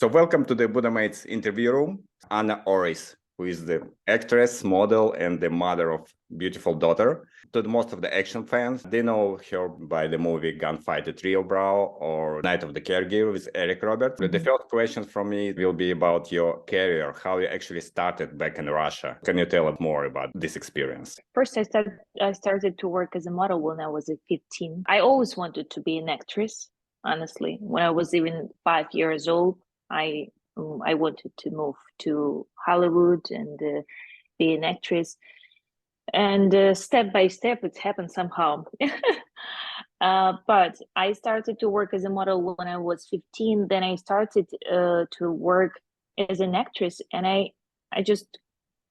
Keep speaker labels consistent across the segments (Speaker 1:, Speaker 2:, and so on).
Speaker 1: So welcome to the Budamate's interview room. Ann Oris, who is the actress, model, and the mother of beautiful daughter. To most of the action fans, they know her by the movie Gunfight at Rio Bravo or Night of the Caregiver with Eric Roberts. The first question from me will be about your career, how you actually started back in Russia. Can you tell us more about this experience?
Speaker 2: First, I started to work as a model when I was 15. I always wanted to be an actress, honestly. When I was even 5 years old, I wanted to move to Hollywood and be an actress. And step by step, it's happened somehow. But I started to work as a model when I was 15. Then I started to work as an actress, and I just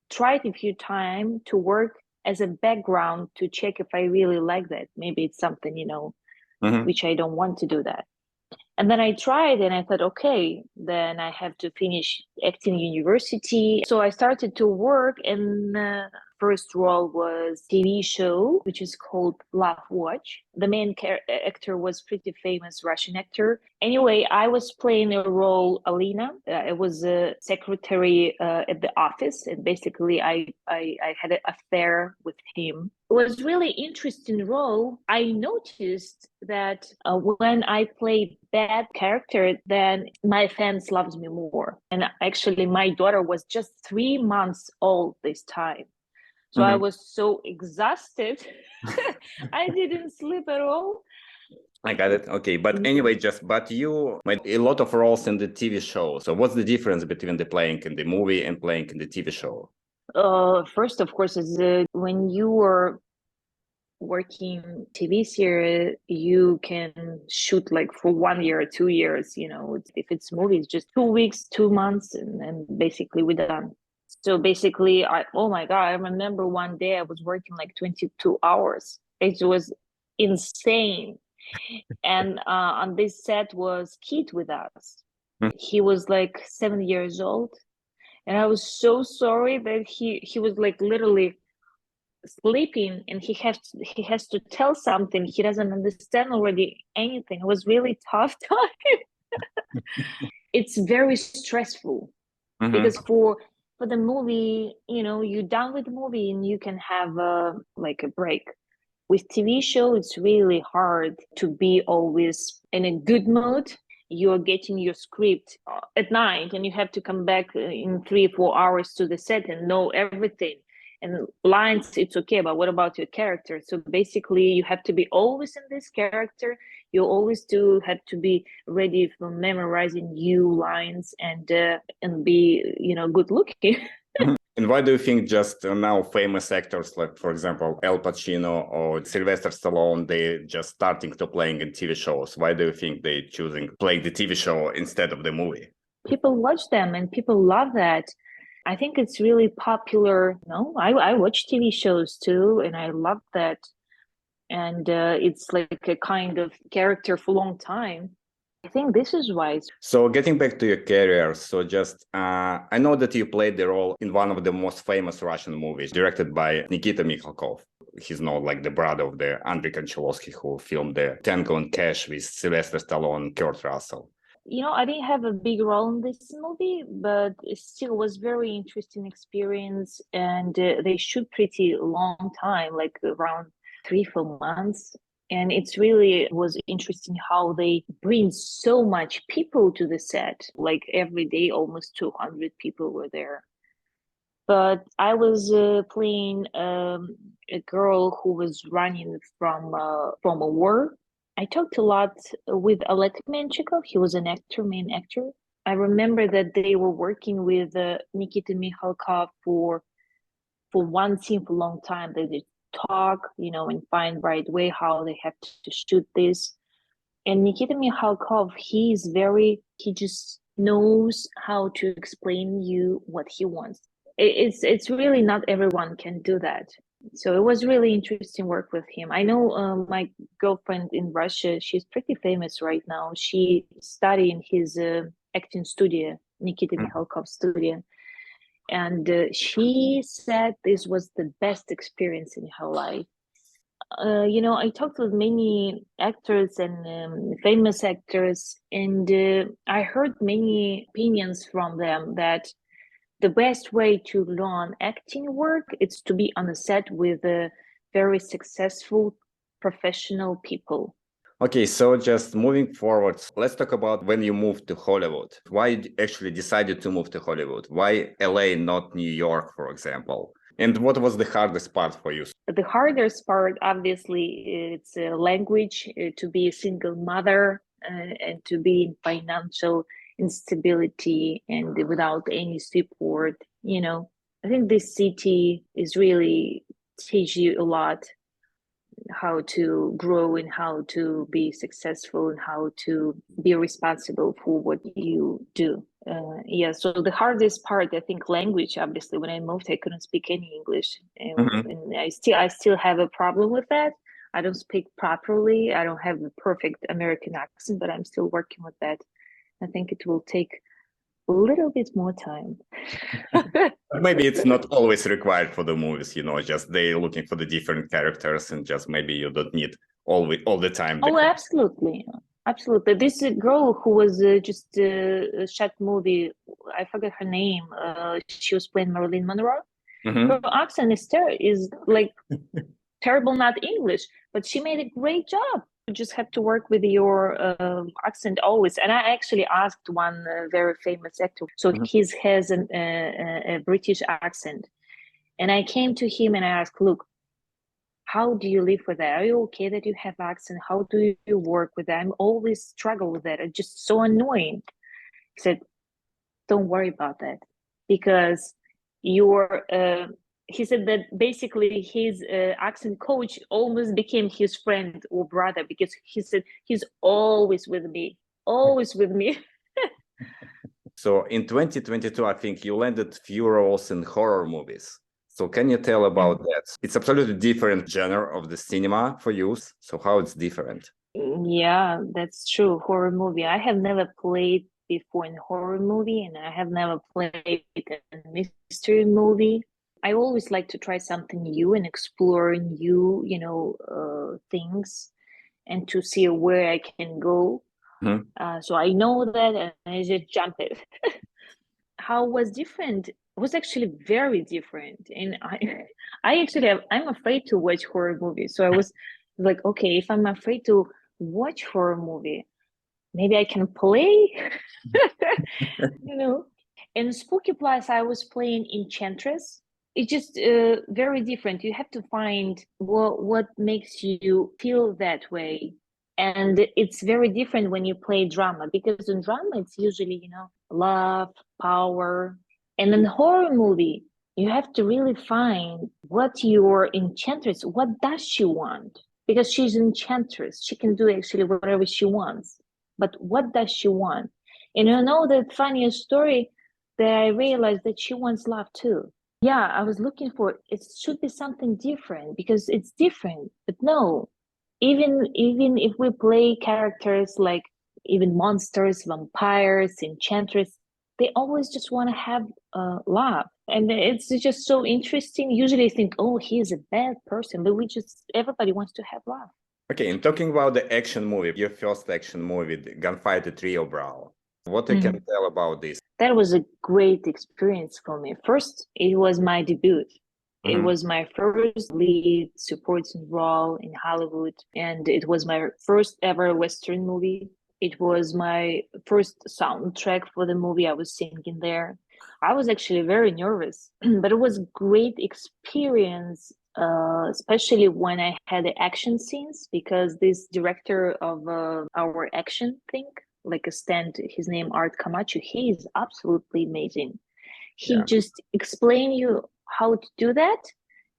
Speaker 2: tried a few times to work as a background to check if I really like that. Maybe it's something, which I don't want to do that. And then I tried and I thought, okay, then I have to finish acting university. So I started to work, and first role was TV show, which is called Love Watch. The main actor was pretty famous Russian actor. Anyway, I was playing a role, Alina. I was a secretary at the office, and basically I had an affair with him. It was really interesting role. I noticed that when I played bad character, then my fans loved me more. And actually, my daughter was just 3 months old this time. So I was so exhausted. I didn't sleep at all.
Speaker 1: I got it. Okay. But anyway, but you made a lot of roles in the TV show. So what's the difference between the playing in the movie and playing in the TV show?
Speaker 2: First, of course, is when you are working TV series, you can shoot like for 1 year or 2 years. If it's movies, just 2 weeks, 2 months, and basically we're done. So basically, oh my God, I remember one day I was working like 22 hours. It was insane. And on this set was Kid with us. He was like 7 years old. And I was so sorry that he was like literally sleeping, and he has to tell something. He doesn't understand already anything. It was really tough time. It's very stressful because for the movie, you're done with the movie and you can have like a break. With TV show, it's really hard to be always in a good mood. You're getting your script at night and you have to come back in 3-4 hours to the set and know everything. And lines, it's okay, but what about your character? So basically, you have to be always in this character. You always have to be ready for memorizing new lines and be, good looking.
Speaker 1: And why do you think just now famous actors like, for example, Al Pacino or Sylvester Stallone, they just starting to playing in TV shows? Why do you think they choosing playing the TV show instead of the movie?
Speaker 2: People watch them and people love that. I think it's really popular. I watch TV shows too, and I love that. And it's like a kind of character for a long time. I think this is why.
Speaker 1: So getting back to your career, so just I know that you played the role in one of the most famous Russian movies directed by Nikita Mikhalkov. He's known like the brother of the Andrei Konchalovsky, who filmed the Tango and Cash with Sylvester Stallone and Kurt Russell.
Speaker 2: I didn't have a big role in this movie, but it still was very interesting experience. And they shoot pretty long time, like around 3-4 months. And it's really was interesting how they bring so much people to the set. Like every day, almost 200 people were there. But I was playing a girl who was running from a war. I talked a lot with Oleg Menchikov. He was an actor, main actor. I remember that they were working with Nikita Mikhalkov for one scene for a long time. They talk, and find right way how they have to shoot this. And Nikita Mikhalkov, he just knows how to explain you what he wants. It's really not everyone can do that. So it was really interesting work with him. I know my girlfriend in Russia, she's pretty famous right now. She studied in his acting studio, Nikita Mikhalkov studio. And she said this was the best experience in her life. I talked with many actors and famous actors, and I heard many opinions from them that the best way to learn acting work is to be on a set with very successful professional people.
Speaker 1: Okay, so just moving forward, let's talk about when you moved to Hollywood. Why you actually decided to move to Hollywood? Why LA, not New York, for example? And what was the hardest part for you?
Speaker 2: The hardest part, obviously, it's language, to be a single mother, and to be in financial instability and without any support. I think this city is really teach you a lot how to grow and how to be successful and how to be responsible for what you do. Yeah, so the hardest part, I think, language. Obviously, when I moved, I couldn't speak any English, and I still have a problem with that. I don't speak properly. I don't have a perfect American accent, but I'm still working with that. I think it will take a little bit more time.
Speaker 1: Maybe it's not always required for the movies, just they looking for the different characters and just maybe you don't need all the time.
Speaker 2: Oh, absolutely. Absolutely. This girl who was just shot movie, I forget her name. She was playing Marilyn Monroe. Her accent is like terrible, not English, but she made a great job. You just have to work with your accent always. And I actually asked one very famous actor. So he has a British accent. And I came to him and I asked, look, how do you live with that? Are you okay that you have accent? How do you work with that? I'm always struggle with that. It's just so annoying. He said, don't worry about that because you're he said that basically his accent coach almost became his friend or brother because he said he's always with me, always with me.
Speaker 1: So in 2022, I think you landed few roles in horror movies. So can you tell about that? It's absolutely different genre of the cinema for you. So how it's different?
Speaker 2: Yeah, that's true. Horror movie. I have never played before in horror movie, and I have never played a mystery movie. I always like to try something new and explore new, things, and to see where I can go. So I know that, and I just jump it. How was different? It was actually very different, and I'm afraid to watch horror movies. So I was like, okay, if I'm afraid to watch horror movie, maybe I can play. you know in Spooky Plus I was playing Enchantress. It's just very different. You have to find what makes you feel that way, and it's very different when you play drama, because in drama it's usually love, power, and in horror movie you have to really find what your Enchantress, what does she want, because she's Enchantress, she can do actually whatever she wants, but what does she want? And the funniest story that I realized that she wants love too. Yeah, I was looking for it should be something different because it's different. But no, even if we play characters like even monsters, vampires, enchantress, they always just want to have love. And it's just so interesting. Usually I think, oh, he is a bad person, but everybody wants to have love.
Speaker 1: Okay, and talking about the action movie, your first action movie, the Gunfighter Trio Brawl. What you can tell about this?
Speaker 2: That was a great experience for me. First, it was my debut. It was my first lead supporting role in Hollywood, and it was my first ever Western movie. It was my first soundtrack for the movie. I was singing there. I was actually very nervous, but it was a great experience, especially when I had the action scenes, because this director of our action thing, like a stand, his name Art Camacho, he is absolutely amazing. He just explain you how to do that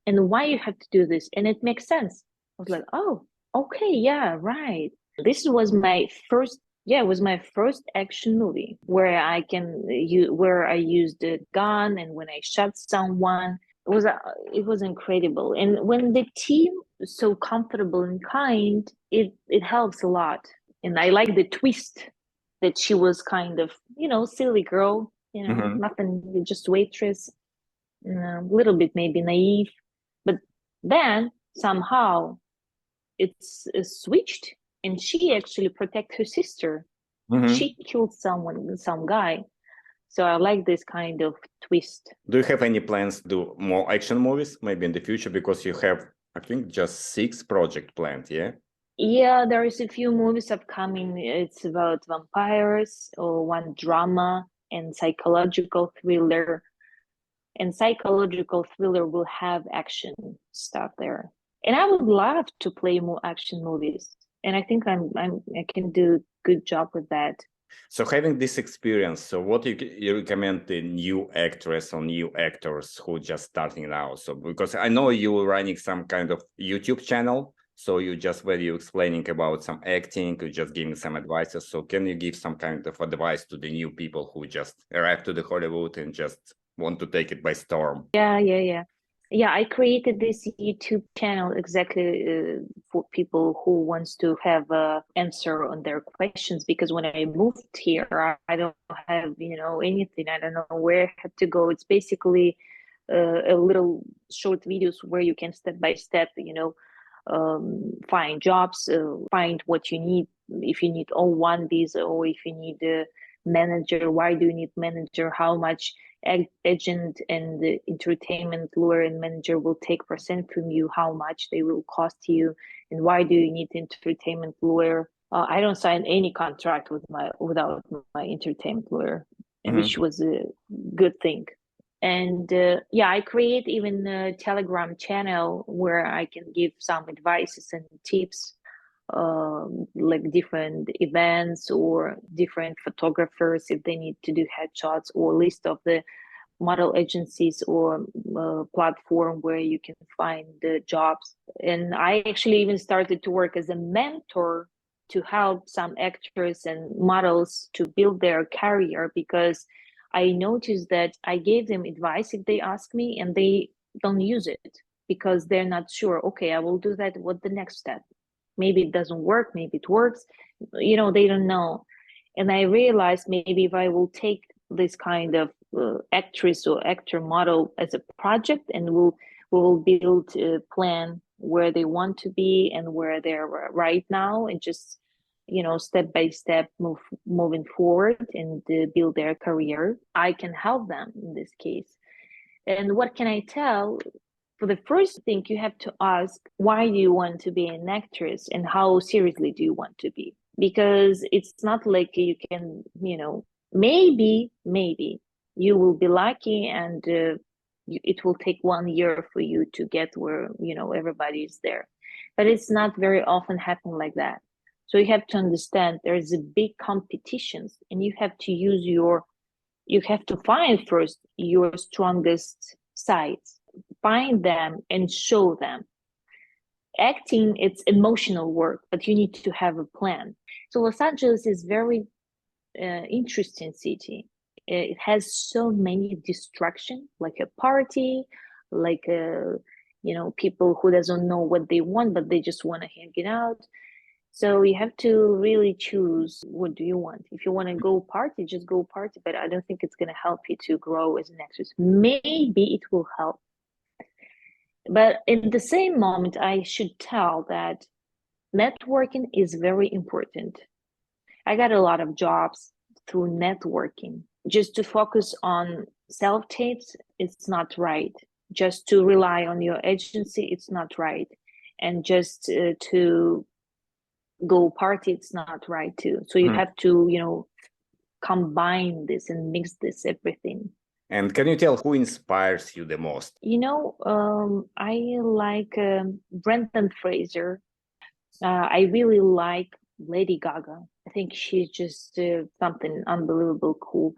Speaker 2: and why you have to do this, and it makes sense. I was like, oh, okay, yeah, right. This was my first, yeah, it was my first action movie where where I used a gun and when I shot someone. It was incredible. And when the team is so comfortable and kind, it helps a lot. And I like the twist that she was kind of, silly girl, nothing, just waitress, a little bit maybe naive. But then somehow it's switched, and she actually protect her sister. She killed some guy. So I like this kind of twist.
Speaker 1: Do you have any plans to do more action movies, maybe in the future? Because you have, I think, just 6 projects planned, yeah?
Speaker 2: Yeah, there is a few movies upcoming. It's about vampires, or one drama and psychological thriller. And psychological thriller will have action stuff there. And I would love to play more action movies. And I think I can do a good job with that.
Speaker 1: So having this experience, so what you recommend the new actress or new actors who just starting now? So because I know you running some kind of YouTube channel, so you just where you explaining about some acting, you just giving some advices. So can you give some kind of advice to the new people who just arrived to the Hollywood and just want to take it by storm?
Speaker 2: Yeah, I created this YouTube channel exactly for people who wants to have an answer on their questions, because when I moved here, I don't have, anything. I don't know where I have to go. It's basically a little short videos where you can step by step, find jobs, find what you need. If you need O1 visa, or if you need a manager, why do you need manager? How much agent and the entertainment lawyer and manager will take percent from you, how much they will cost you, and why do you need entertainment lawyer? I don't sign any contract without my entertainment lawyer, which was a good thing. And I create even a Telegram channel where I can give some advices and tips, like different events or different photographers if they need to do headshots, or list of the model agencies or platform where you can find the jobs. And I actually even started to work as a mentor to help some actors and models to build their career, because I noticed that I gave them advice if they ask me and they don't use it because they're not sure. Okay, I will do that. What the next step? Maybe it doesn't work, maybe it works. They don't know. And I realized maybe if I will take this kind of actress or actor model as a project, and we will build a plan where they want to be and where they're right now, and just step by step moving forward and build their career. I can help them in this case. And what can I tell? For the first thing, you have to ask, why do you want to be an actress, and how seriously do you want to be? Because it's not like you can, maybe you will be lucky, and it will take 1 year for you to get where, everybody is there. But it's not very often happen like that. So you have to understand there's a big competitions, and you have to find first your strongest sides, find them and show them. Acting, it's emotional work, but you need to have a plan. So Los Angeles is very interesting city. It has so many distractions, like a party, like people who doesn't know what they want, but they just want to hang it out. So you have to really choose, what do you want? If you want to go party, just go party, but I don't think it's going to help you to grow as an actress. Maybe it will help. But in the same moment, I should tell that networking is very important. I got a lot of jobs through networking. Just to focus on self-tapes, it's not right. Just to rely on your agency, it's not right. And just to go party, it's not right too. So you have to, combine this and mix this everything.
Speaker 1: And can you tell who inspires you the most?
Speaker 2: I like Brendan Fraser. I really like Lady Gaga. I think she's just something unbelievable cool.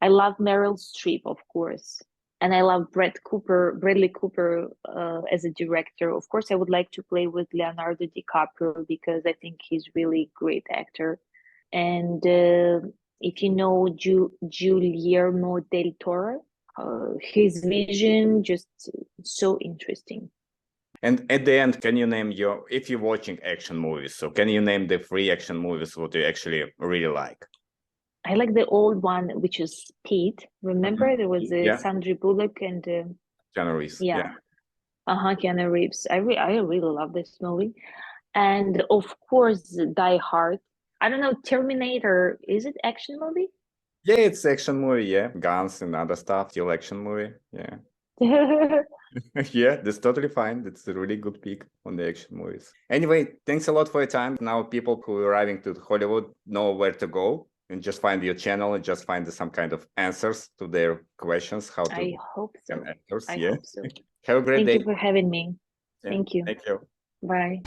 Speaker 2: I love Meryl Streep, of course. And I love Bradley Cooper as a director. Of course, I would like to play with Leonardo DiCaprio because I think he's really great actor. And if you know Guillermo del Toro, his vision just so interesting.
Speaker 1: And at the end, can you name if you're watching action movies, so can you name the 3 action movies what you actually really like?
Speaker 2: I like the old one, which is Speed. Remember, there was Sandra Bullock and
Speaker 1: Ann Oris.
Speaker 2: Keanu Reeves. I really love this movie. And of course, Die Hard. I don't know, Terminator, is it action movie?
Speaker 1: Yeah, it's action movie, yeah. Guns and other stuff, still action movie, yeah. Yeah, that's totally fine. That's a really good pick on the action movies. Anyway, thanks a lot for your time. Now people who are arriving to Hollywood know where to go and just find your channel and just find some kind of answers to their questions, how to
Speaker 2: I hope so.
Speaker 1: become actors.
Speaker 2: I
Speaker 1: Yeah.
Speaker 2: hope so.
Speaker 1: Have a great
Speaker 2: Thank
Speaker 1: day.
Speaker 2: you for having me.
Speaker 1: Yeah,
Speaker 2: Thank you.
Speaker 1: thank you.
Speaker 2: Bye.